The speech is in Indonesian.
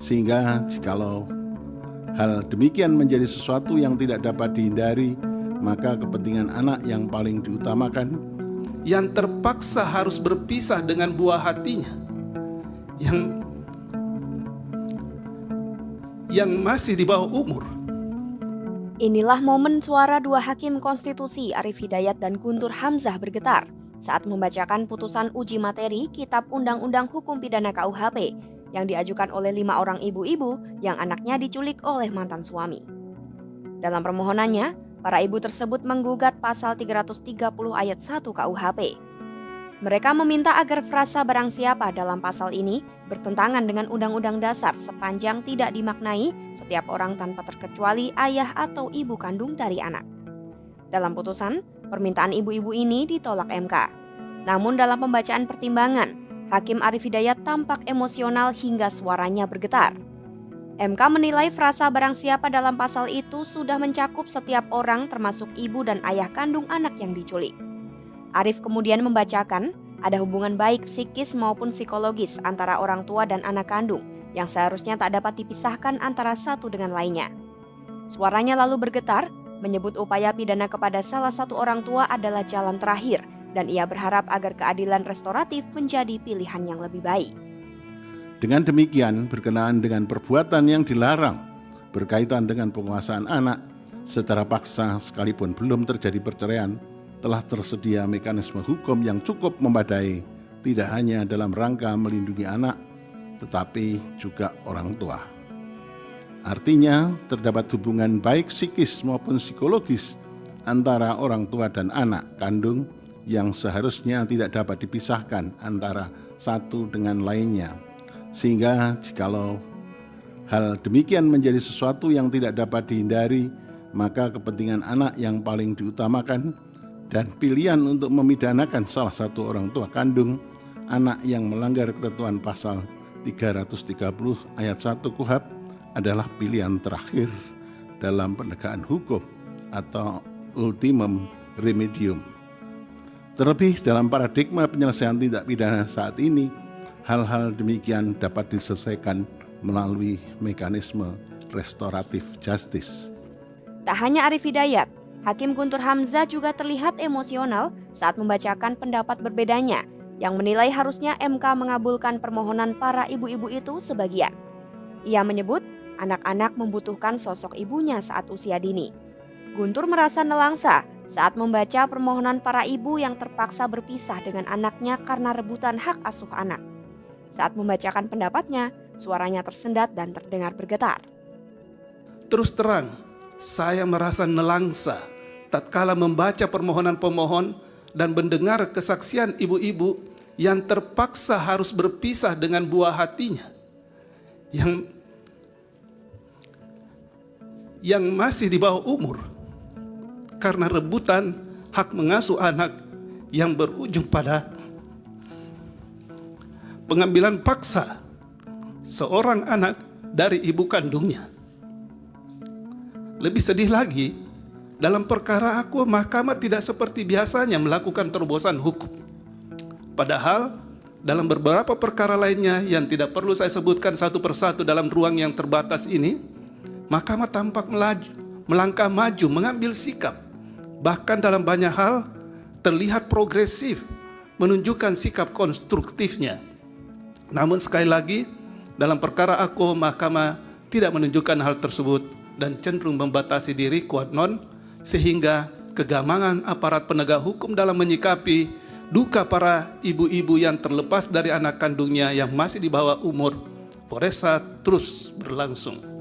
Sehingga jikalau hal demikian menjadi sesuatu yang tidak dapat dihindari, maka kepentingan anak yang paling diutamakan, yang terpaksa harus berpisah dengan buah hatinya, yang masih di bawah umur. Inilah momen suara dua hakim konstitusi Arif Hidayat dan Guntur Hamzah bergetar saat membacakan putusan uji materi Kitab Undang-Undang Hukum Pidana KUHP yang diajukan oleh 5 orang ibu-ibu yang anaknya diculik oleh mantan suami. Dalam permohonannya, para ibu tersebut menggugat pasal 330 ayat 1 KUHP. Mereka meminta agar frasa barang siapa dalam pasal ini bertentangan dengan Undang-Undang Dasar sepanjang tidak dimaknai setiap orang tanpa terkecuali ayah atau ibu kandung dari anak. Dalam putusan, permintaan ibu-ibu ini ditolak MK. Namun dalam pembacaan pertimbangan, Hakim Arif Hidayat tampak emosional hingga suaranya bergetar. MK menilai frasa barang siapa dalam pasal itu sudah mencakup setiap orang termasuk ibu dan ayah kandung anak yang diculik. Arif kemudian membacakan ada hubungan baik psikis maupun psikologis antara orang tua dan anak kandung yang seharusnya tak dapat dipisahkan antara satu dengan lainnya. Suaranya lalu bergetar, menyebut upaya pidana kepada salah satu orang tua adalah jalan terakhir dan ia berharap agar keadilan restoratif menjadi pilihan yang lebih baik. Dengan demikian, berkenaan dengan perbuatan yang dilarang berkaitan dengan penguasaan anak secara paksa sekalipun belum terjadi perceraian, telah tersedia mekanisme hukum yang cukup memadai, tidak hanya dalam rangka melindungi anak, tetapi juga orang tua. Artinya, terdapat hubungan baik psikis maupun psikologis antara orang tua dan anak kandung yang seharusnya tidak dapat dipisahkan antara satu dengan lainnya. Sehingga jikalau hal demikian menjadi sesuatu yang tidak dapat dihindari, maka kepentingan anak yang paling diutamakan dan pilihan untuk memidanakan salah satu orang tua kandung anak yang melanggar ketentuan pasal 330 ayat 1 KUHP adalah pilihan terakhir dalam penegakan hukum atau ultimum remedium. Terlebih dalam paradigma penyelesaian tindak pidana saat ini, hal-hal demikian dapat diselesaikan melalui mekanisme restoratif justice. Tak hanya Arif Hidayat, Hakim Guntur Hamzah juga terlihat emosional saat membacakan pendapat berbedanya yang menilai harusnya MK mengabulkan permohonan para ibu-ibu itu sebagian. Ia menyebut anak-anak membutuhkan sosok ibunya saat usia dini. Guntur merasa nelangsa saat membaca permohonan para ibu yang terpaksa berpisah dengan anaknya karena rebutan hak asuh anak. Saat membacakan pendapatnya, suaranya tersendat dan terdengar bergetar. Terus terang, saya merasa nelangsa tatkala membaca permohonan pemohon dan mendengar kesaksian ibu-ibu yang terpaksa harus berpisah dengan buah hatinya yang masih di bawah umur karena rebutan hak mengasuh anak yang berujung pada pengambilan paksa seorang anak dari ibu kandungnya. Lebih sedih lagi, dalam perkara aku, mahkamah tidak seperti biasanya melakukan terobosan hukum. Padahal, dalam beberapa perkara lainnya yang tidak perlu saya sebutkan satu persatu dalam ruang yang terbatas ini, mahkamah tampak melangkah maju, mengambil sikap. Bahkan dalam banyak hal, terlihat progresif, menunjukkan sikap konstruktifnya. Namun sekali lagi, dalam perkara aku, mahkamah tidak menunjukkan hal tersebut dan cenderung membatasi diri quote non, sehingga kegamangan aparat penegak hukum dalam menyikapi duka para ibu-ibu yang terlepas dari anak kandungnya yang masih di bawah umur Foresa terus berlangsung.